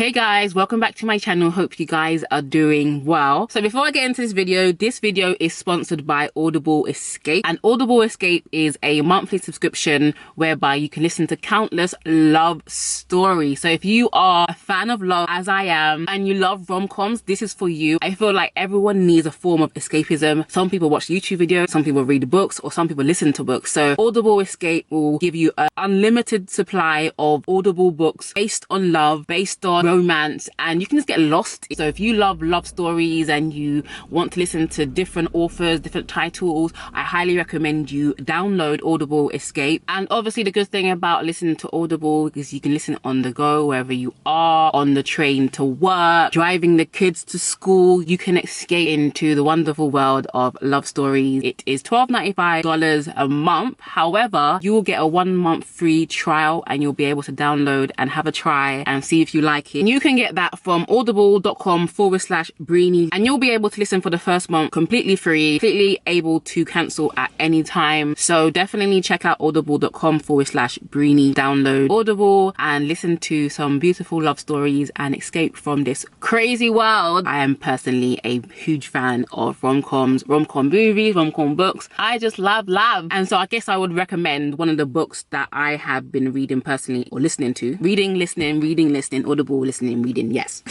Hey guys, welcome back to my channel. Hope you guys are doing well. So before I get into this video is sponsored by Audible Escape. And Audible Escape is a monthly subscription whereby you can listen to countless love stories. So if you are a fan of love, as I am, and you love rom-coms, this is for you. I feel like everyone needs a form of escapism. Some people watch YouTube videos, some people read books, or some people listen to books. So Audible Escape will give you an unlimited supply of Audible books based on love, based on romance, and you can just get lost. So if you love love stories and you want to listen to different authors, different titles, I highly recommend you download Audible Escape. And obviously the good thing about listening to Audible is you can listen on the go, wherever you are, on the train to work, driving the kids to school. You can escape into the wonderful world of love stories. It is $12.95 a month. However, you will get a 1 month free trial and you'll be able to download and have a try and see if you like it. You can get that from audible.com/Breeny, and you'll be able to listen for the first month completely free, completely able to cancel at any time. So definitely check out audible.com/Breeny, download Audible and listen to some beautiful love stories and escape from this crazy world. I am personally a huge fan of rom-coms, rom-com movies, rom-com books. I just love love. And so I guess I would recommend one of the books that I have been reading personally, or listening to. Reading, listening, Audible, listening, reading, yes.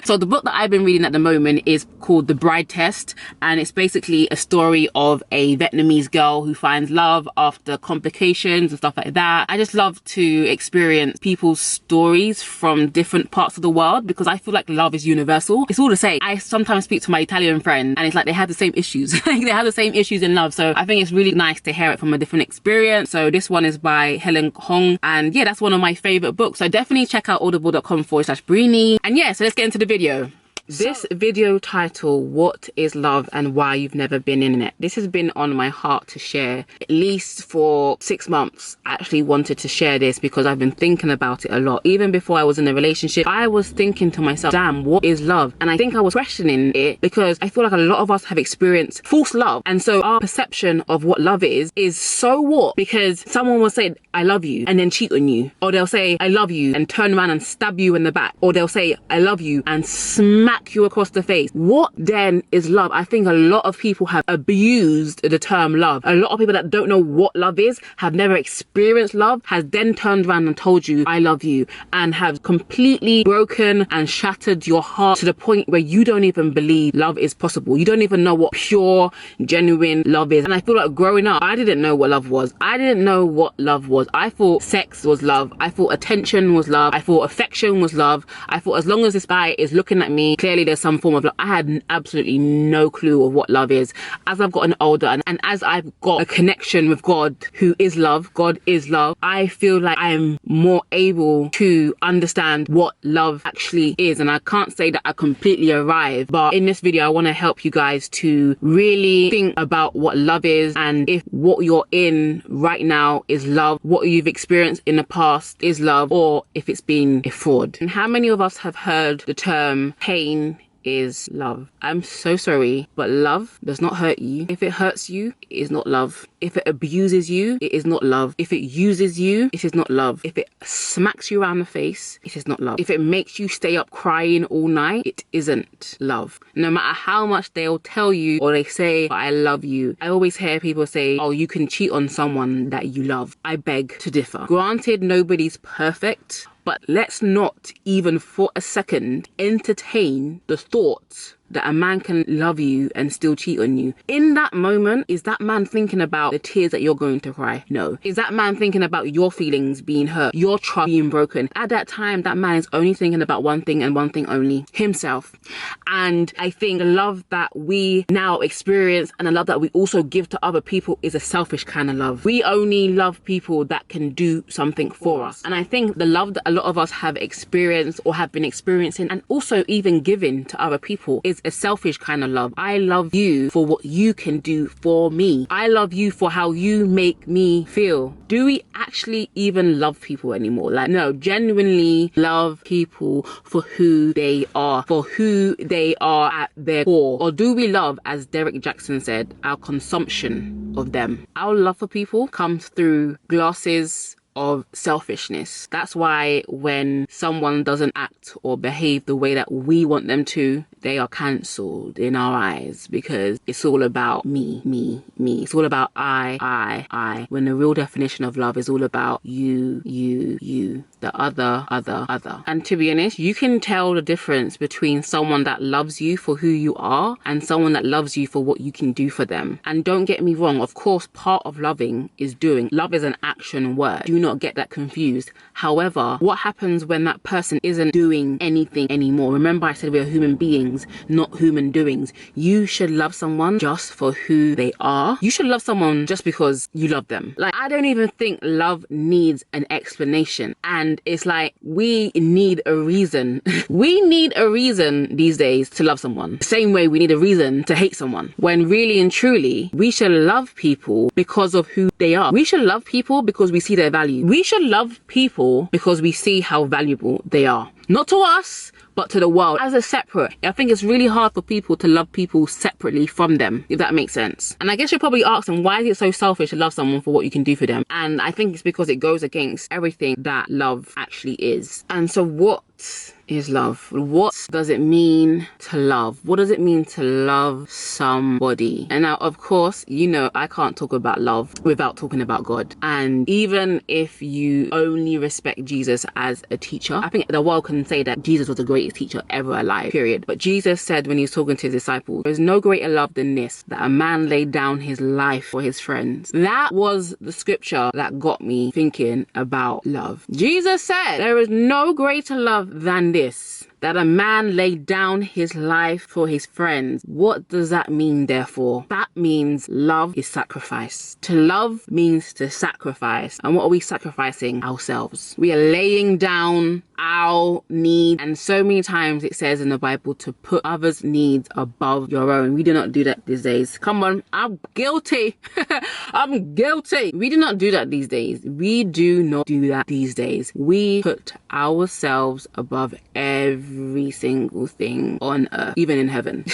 So the book that I've been reading at the moment is called The Bride Test, and it's basically a story of a Vietnamese girl who finds love after complications and stuff like that. I just love to experience people's stories from different parts of the world because I feel like love is universal. It's all the same. I sometimes speak to my Italian friend and it's like they have the same issues. Like they have the same issues in love. So I think it's really nice to hear it from a different experience. So this one is by Helen Hong, and yeah, that's one of my favorite books. So definitely check out audible.com/Breeny. And yeah, so let's get into the video. This video title, What is Love and Why You've Never Been in It? This has been on my heart to share at least for 6 months. I actually wanted to share this because I've been thinking about it a lot. Even before I was in a relationship, I was thinking to myself, damn, what is love? And I think I was questioning it because I feel like a lot of us have experienced false love. And so our perception of what love is so warped because someone will say, I love you, and then cheat on you. Or they'll say, I love you, and turn around and stab you in the back. Or they'll say, I love you, and smack you across the face. What then is love? I think a lot of people have abused the term love. A lot of people that don't know what love is, have never experienced love, has then turned around and told you, I love you, and have completely broken and shattered your heart to the point where you don't even believe love is possible. You don't even know what pure, genuine love is. And I feel like growing up, I didn't know what love was. I didn't know what love was. I thought sex was love. I thought attention was love. I thought affection was love. I thought as long as this guy is looking at me, clearly there's some form of love. I had absolutely no clue of what love is. As I've gotten older and as I've got a connection with God, who is love, God is love, I feel like I'm more able to understand what love actually is. And I can't say that I completely arrived, but in this video I want to help you guys to really think about what love is, and if what you're in right now is love, what you've experienced in the past is love, or if it's been a fraud. And how many of us have heard the term pain is love? I'm so sorry, but love does not hurt you. If it hurts you, it is not love. If it abuses you, it is not love. If it uses you, it is not love. If it smacks you around the face, it is not love. If it makes you stay up crying all night, it isn't love. No matter how much they'll tell you or they say, I love you. I always hear people say, oh, you can cheat on someone that you love. I beg to differ. Granted, nobody's perfect, but let's not even for a second entertain the thought that a man can love you and still cheat on you. In that moment, is that man thinking about the tears that you're going to cry? No. Is that man thinking about your feelings being hurt, your trust being broken? At that time, that man is only thinking about one thing and one thing only, himself. And I think the love that we now experience and the love that we also give to other people is a selfish kind of love. We only love people that can do something for us. And I think the love that a lot of us have experienced or have been experiencing and also even given to other people is a selfish kind of love. I love you for what you can do for me. I love you for how you make me feel. Do we actually even love people anymore? Like, no, genuinely love people for who they are, at their core? Or do we love, as Derek Jackson said, our consumption of them? Our love for people comes through glasses of selfishness. That's why when someone doesn't act or behave the way that we want them to, they are cancelled in our eyes, because it's all about me. It's all about I. When the real definition of love is all about you, the other. And to be honest, you can tell the difference between someone that loves you for who you are and someone that loves you for what you can do for them. And don't get me wrong, of course, part of loving is doing. Love is an action word. Do not get that confused. However, what happens when that person isn't doing anything anymore? Remember, I said we're human beings, not human doings. You should love someone just for who they are. You should love someone just because you love them. Like, I don't even think love needs an explanation. And it's like, we need a reason. We need a reason these days to love someone. The same way we need a reason to hate someone. When really and truly, we should love people because of who they are. We should love people because we see their value. We should love people because we see how valuable they are. Not to us, but to the world as a separate. I think it's really hard for people to love people separately from them, if that makes sense. And I guess you're probably asking, why is it so selfish to love someone for what you can do for them? And I think it's because it goes against everything that love actually is. And so what is love? What does it mean to love? What does it mean to love somebody? And now, of course, you know, I can't talk about love without talking about God. And even if you only respect Jesus as a teacher, I think the world can say that Jesus was the greatest teacher ever alive, period. But Jesus said when he was talking to his disciples, there's no greater love than this, that a man laid down his life for his friends. That was the scripture that got me thinking about love. Jesus said there is no greater love than this, that a man laid down his life for his friends. What does that mean, therefore? That means love is sacrifice. To love means to sacrifice. And what are we sacrificing? Ourselves. We are laying down our need. And so many times it says in the Bible to put others' needs above your own. We do not do that these days. Come on, I'm guilty. I'm guilty. We do not do that these days. We do not do that these days. We put ourselves above every single thing on earth, even in heaven.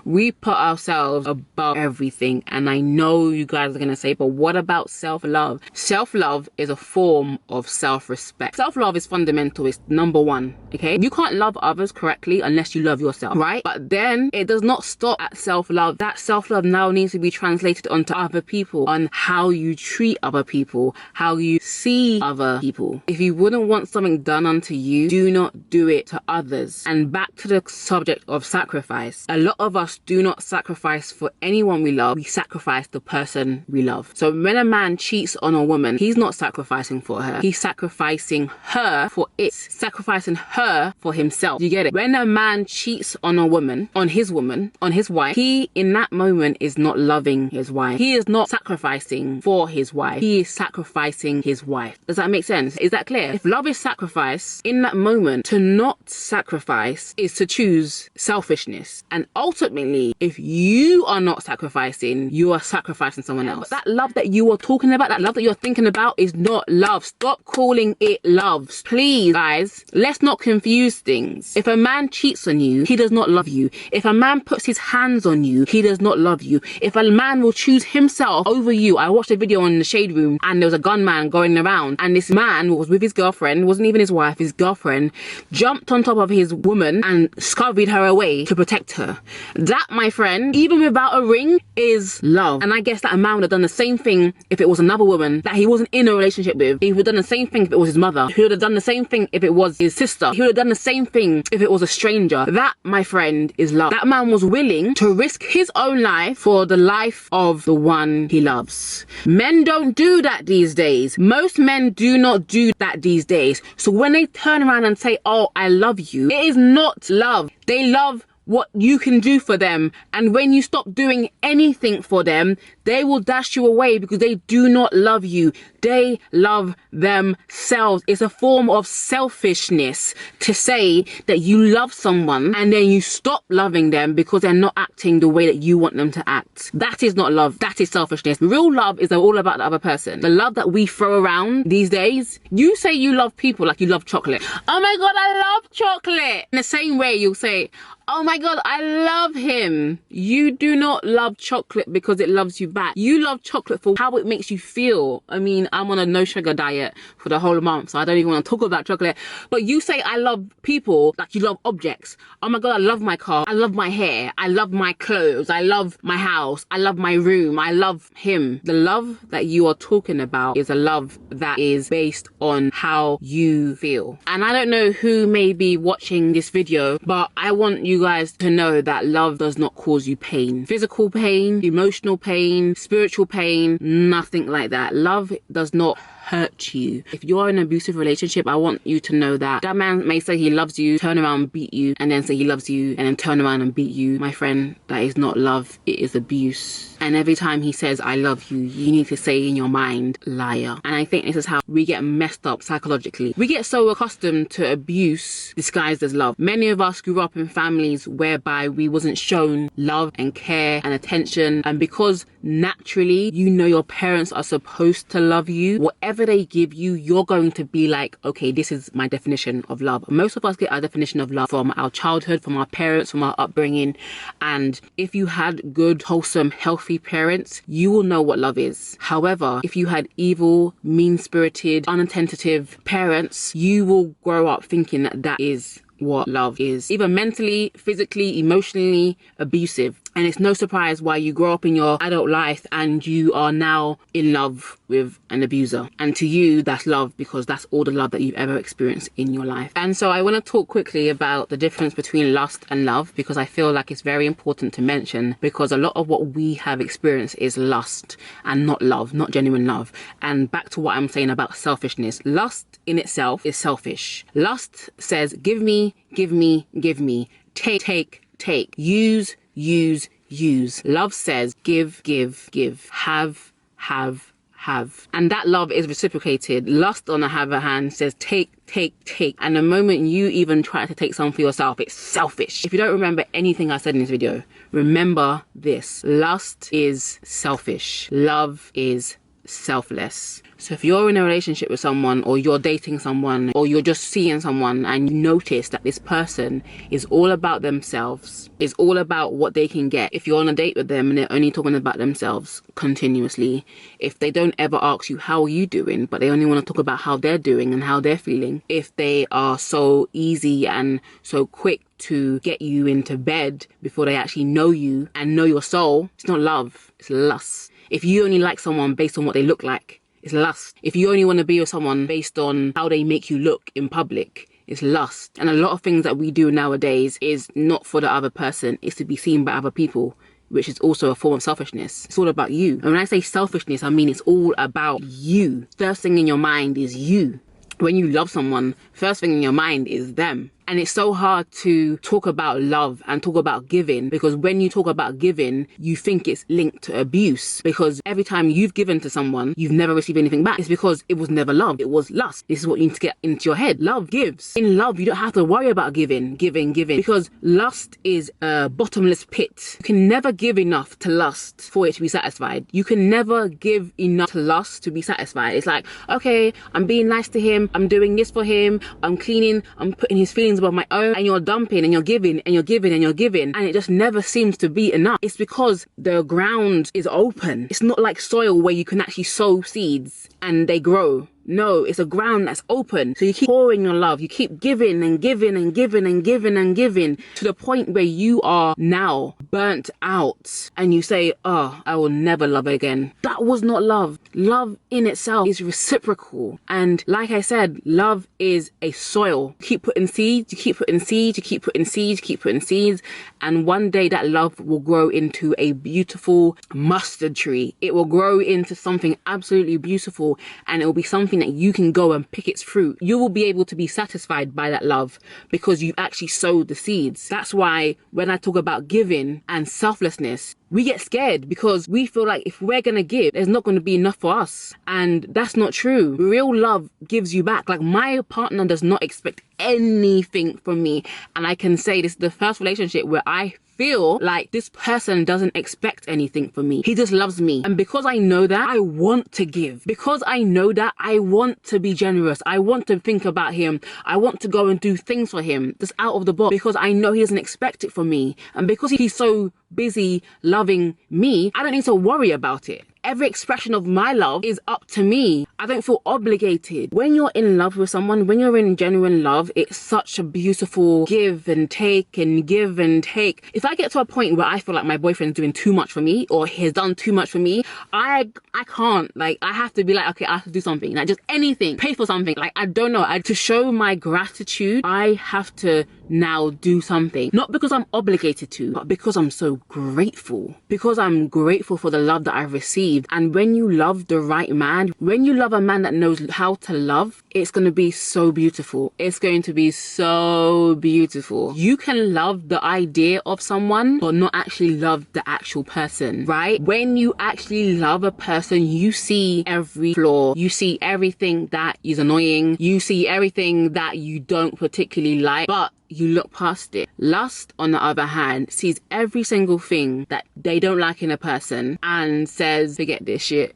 We put ourselves above everything. And I know you guys are going to say, but what about self-love? Self-love is a form of self-respect. Self-love is fundamental. It's number one, okay? You can't love others correctly unless you love yourself, right? But then it does not stop at self-love. That self-love now needs to be translated onto other people, on how you treat other people, how you see other people. If you wouldn't want something done unto you, do not do it to others. And back to the subject of sacrifice. A lot of us do not sacrifice for anyone we love. We sacrifice the person we love. So when a man cheats on a woman, he's not sacrificing for her. He's sacrificing her for it. Sacrificing her for himself. You get it? When a man cheats on a woman, on his wife, he in that moment is not loving his wife. He is not sacrificing for his wife. He is sacrificing his wife. Does that make sense? Is that clear? If love is sacrifice, in that moment, to not sacrifice is to choose selfishness. And ultimately, if you are not sacrificing, you are sacrificing someone else. But that love that you are talking about, that love that you're thinking about is not love. Stop calling it love. Please, guys, let's not confuse things. If a man cheats on you, he does not love you. If a man puts his hands on you, he does not love you. If a man will choose himself over you, I watched a video on the Shade Room and there was a gunman going around and this man was with his girlfriend, wasn't even his wife, his girlfriend, jumped on top of his woman and scurried her away to protect her. That, my friend, even without a ring, is love. And I guess that a man would have done the same thing if it was another woman that he wasn't in a relationship with. He would have done the same thing if it was his mother. He would have done the same thing if it was his sister. He would have done the same thing if it was a stranger. That, my friend, is love. That man was willing to risk his own life for the life of the one he loves. Men don't do that these days. Most men do not do that these days. So when they turn around and say, oh, I love you, it is not love. They love what you can do for them. And when you stop doing anything for them, they will dash you away because they do not love you. They love themselves. It's a form of selfishness to say that you love someone and then you stop loving them because they're not acting the way that you want them to act. That is not love. That is selfishness. Real love is all about the other person. The love that we throw around these days, you say you love people like you love chocolate. Oh my God, I love chocolate. In the same way, you'll say, Oh my God, I love him. You do not love chocolate because it loves you back. You love chocolate for how it makes you feel. I mean, I'm on a no sugar diet for the whole month, so I don't even want to talk about chocolate. But you say I love people like you love objects. Oh my God, I love my car. I love my hair. I love my clothes. I love my house. I love my room. I love him. The love that you are talking about is a love that is based on how you feel. And I don't know who may be watching this video, but I want you guys to know that love does not cause you pain. Physical pain, emotional pain, spiritual pain, nothing like that. Love does not hurt you. If you're in an abusive relationship, I want you to know that that man may say he loves you, turn around and beat you, and then say he loves you, and then turn around and beat you. My friend, that is not love, it is abuse. And every time he says I love you, you need to say in your mind, liar. And I think this is how we get messed up psychologically. We get so accustomed to abuse disguised as love. Many of us grew up in families whereby we wasn't shown love and care and attention, and because naturally you know your parents are supposed to love you, whatever they give you, you're going to be like, okay, this is my definition of love. Most of us get our definition of love from our childhood, from our parents, from our upbringing. And if you had good, wholesome, healthy parents, you will know what love is. However, if you had evil, mean-spirited, unattentive parents, you will grow up thinking that that is what love is. Either mentally, physically, emotionally abusive. And it's no surprise why you grow up in your adult life and you are now in love with an abuser. And to you, that's love because that's all the love that you've ever experienced in your life. And so I want to talk quickly about the difference between lust and love, because I feel like it's very important to mention, because a lot of what we have experienced is lust and not love, not genuine love. And back to what I'm saying about selfishness. Lust in itself is selfish. Lust says, give me, give me, give me, take, take, take, use, use, use. Love says give, give, give, have, have. And that love is reciprocated. Lust, on the other hand, says take, take, take. And the moment you even try to take some for yourself, it's selfish. If you don't remember anything I said in this video, remember this. Lust is selfish. Love is selfless. So if you're in a relationship with someone, or you're dating someone, or you're just seeing someone and you notice that this person is all about themselves, is all about what they can get. If you're on a date with them and they're only talking about themselves continuously, if they don't ever ask you how are you doing, but they only want to talk about how they're doing and how they're feeling, if they are so easy and so quick to get you into bed before they actually know you and know your soul, it's not love, it's lust. If you only like someone based on what they look like, it's lust. If you only want to be with someone based on how they make you look in public, it's lust. And a lot of things that we do nowadays is not for the other person, it's to be seen by other people, which is also a form of selfishness. It's all about you. And when I say selfishness, I mean it's all about you. First thing in your mind is you. When you love someone, first thing in your mind is them. And it's so hard to talk about love and talk about giving, because when you talk about giving, you think it's linked to abuse, because every time you've given to someone, you've never received anything back. It's because it was never love, it was lust. This is what you need to get into your head. Love gives. In love, you don't have to worry about giving, because lust is a bottomless pit. You can never give enough to lust for it to be satisfied. You can never give enough to lust to be satisfied. It's like, okay, I'm being nice to him, I'm doing this for him, I'm cleaning, I'm putting his feelings above my own, and you're dumping and you're giving and you're giving and you're giving, and it just never seems to be enough. It's because the ground is open. It's not like soil where you can actually sow seeds and they grow. No, it's a ground that's open. So you keep pouring your love. You keep giving and giving and giving and giving and giving to the point where you are now burnt out and you say, oh, I will never love again. That was not love. Love in itself is reciprocal. And like I said, love is a soil. You keep putting seeds, you keep putting seeds, you keep putting seeds, you keep putting seeds. And one day that love will grow into a beautiful mustard tree. It will grow into something absolutely beautiful, and it will be something that you can go and pick its fruit. You will be able to be satisfied by that love because you actually sowed the seeds. That's why when I talk about giving and selflessness, we get scared because we feel like if we're going to give, there's not going to be enough for us. And that's not true. Real love gives you back. Like, my partner does not expect anything from me. And I can say this is the first relationship where I feel like this person doesn't expect anything from me. He just loves me. And because I know that, I want to give. Because I know that, I want to be generous. I want to think about him. I want to go and do things for him just out of the box because I know he doesn't expect it from me. And because he's so busy loving me, I don't need to worry about it. Every expression of my love is up to me. I don't feel obligated. When you're in love with someone, when you're in genuine love, it's such a beautiful give and take and give and take. If I get to a point where I feel like my boyfriend's doing too much for me or he's done too much for me, I can't. Like, I have to be like, okay, I have to do something. Like, just anything. Pay for something. Like, I don't know. To show my gratitude, I have to now do something. Not because I'm obligated to, but because I'm so grateful. Because I'm grateful for the love that I've received. And when you love the right man, when you love a man that knows how to love, it's going to be so beautiful. It's going to be so beautiful. You can love the idea of someone, but not actually love the actual person, right? When you actually love a person, you see every flaw. You see everything that is annoying. You see everything that you don't particularly like, but you look past it. Lust, on the other hand, sees every single thing that they don't like in a person and says, forget this shit.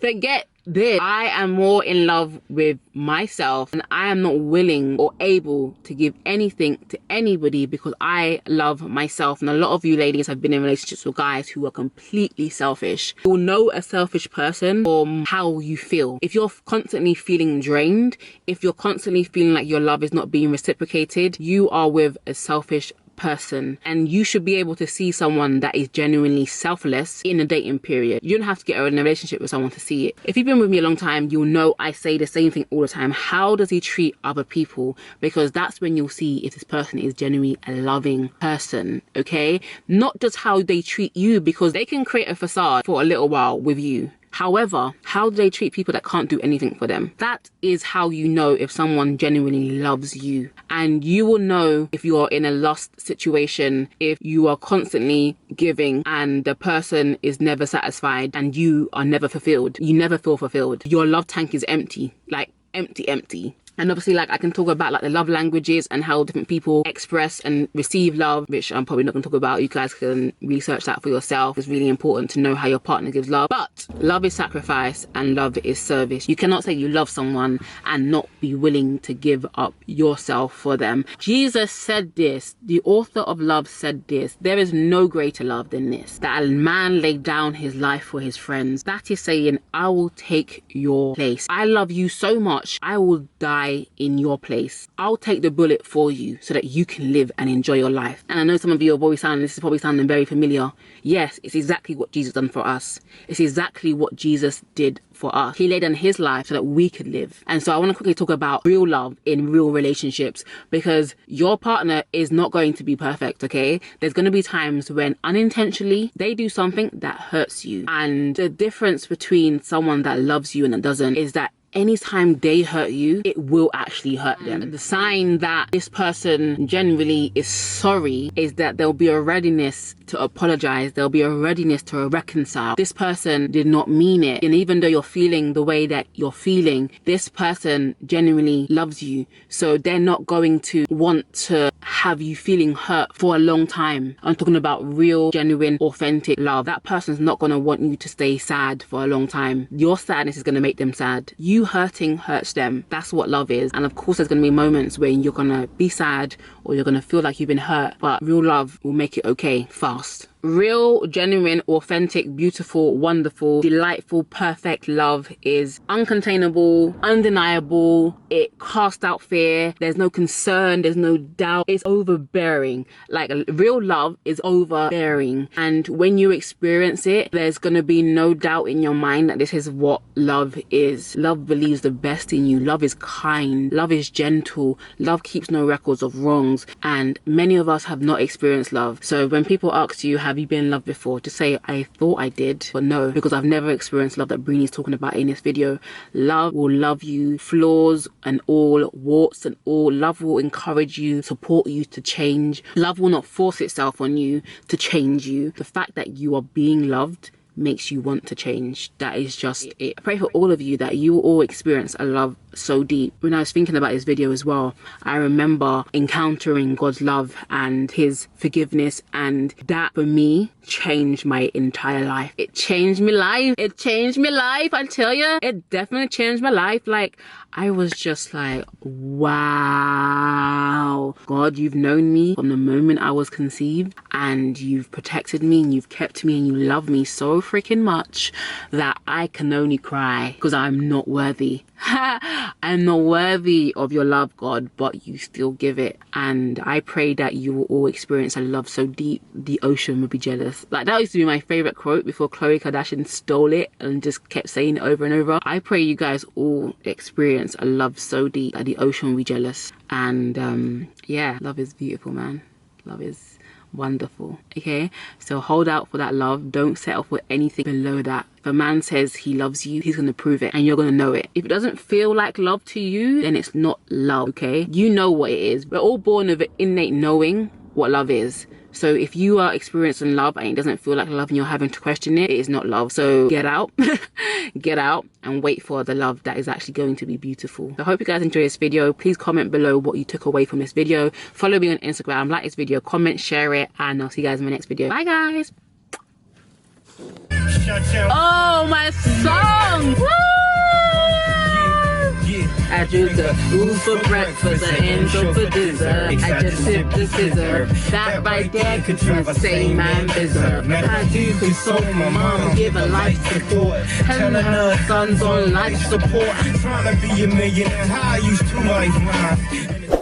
Forget this. I am more in love with myself and I am not willing or able to give anything to anybody because I love myself. And a lot of you ladies have been in relationships with guys who are completely selfish. You'll know a selfish person from how you feel. If you're constantly feeling drained, if you're constantly feeling like your love is not being reciprocated, you are with a selfish person. And you should be able to see someone that is genuinely selfless in a dating period. You don't have to get in a relationship with someone to see it. If you've been with me a long time, you'll know I say the same thing all the time. How does he treat other people? Because that's when you'll see if this person is genuinely a loving person, okay? Not just how they treat you, because they can create a facade for a little while with you. However, how do they treat people that can't do anything for them? That is how you know if someone genuinely loves you. And you will know if you are in a lost situation, if you are constantly giving and the person is never satisfied and you are never fulfilled. You never feel fulfilled. Your love tank is empty, like empty. And obviously, like, I can talk about like the love languages and how different people express and receive love, which I'm probably not going to talk about. You guys can research that for yourself. It's really important to know how your partner gives love. But love is sacrifice and love is service. You cannot say you love someone and not be willing to give up yourself for them. Jesus said this. The author of love said this. There is no greater love than this, that a man laid down his life for his friends. That is saying, I will take your place. I love you so much, I will die in your place. I'll take the bullet for you so that you can live and enjoy your life. And I know some of you are this is probably sounding very familiar. Yes, it's exactly what Jesus done for us. It's exactly what Jesus did for us. He laid down his life so that we could live. And so I want to quickly talk about real love in real relationships, because your partner is not going to be perfect, okay? There's going to be times when unintentionally they do something that hurts you. And the difference between someone that loves you and that doesn't is that anytime they hurt you, it will actually hurt them. The sign that this person generally is sorry is that there'll be a readiness to apologize. There'll be a readiness to reconcile. This person did not mean it. And even though you're feeling the way that you're feeling, this person genuinely loves you. So they're not going to want to have you feeling hurt for a long time. I'm talking about real, genuine, authentic love. That person's not going to want you to stay sad for a long time. Your sadness is going to make them sad. You hurting hurts them. That's what love is. And of course, there's going to be moments when you're going to be sad or you're going to feel like you've been hurt, but real love will make it okay fast. Real, genuine, authentic, beautiful, wonderful, delightful, perfect love is uncontainable, undeniable. It casts out fear. There's no concern. There's no doubt. It's overbearing. Like, real love is overbearing. And when you experience it, there's going to be no doubt in your mind that this is what love is. Love believes the best in you. Love is kind. Love is gentle. Love keeps no records of wrongs. And many of us have not experienced love. So when people ask you, have you been in love before? Just say, I thought I did, but no, because I've never experienced love that Breeny is talking about in this video. Love will love you, flaws and all, warts and all. Love will encourage you, support you to change. Love will not force itself on you to change you. The fact that you are being loved makes you want to change. That is just it. I pray for all of you that you will all experience a love so deep. When I was thinking about this video as well, I remember encountering God's love and his forgiveness, and that for me changed my entire life. It changed my life. It changed my life. I tell you, it definitely changed my life. Like, I was just like, wow, God, you've known me from the moment I was conceived, and you've protected me, and you've kept me, and you love me so freaking much that I can only cry because I'm not worthy. I'm not worthy of your love, God, but you still give it. And I pray that you will all experience a love so deep the ocean will be jealous. Like, that used to be my favorite quote before Khloe Kardashian stole it and just kept saying it over and over. I pray you guys all experience a love so deep that the ocean will be jealous. And yeah, love is beautiful, man. Love is wonderful. Okay, so hold out for that love. Don't settle for anything below that. If a man says he loves you, he's gonna prove it, and you're gonna know it. If it doesn't feel like love to you, then it's not love. Okay, you know what it is. We're all born with an innate knowing what love is. So if you are experiencing love and it doesn't feel like love and you're having to question it, it is not love. So get out, get out and wait for the love that is actually going to be beautiful. So I hope you guys enjoy this video. Please comment below what you took away from this video. Follow me on Instagram, like this video, comment, share it, and I'll see you guys in my next video. Bye guys. Oh, my song. Woo! I drew the food for breakfast, I enjoy for dessert. I just sip the scissor. That right there could say man deserve. I do console my mom, give her life support. Telling her son's on life support. I'm trying to be a millionaire, how I used to life.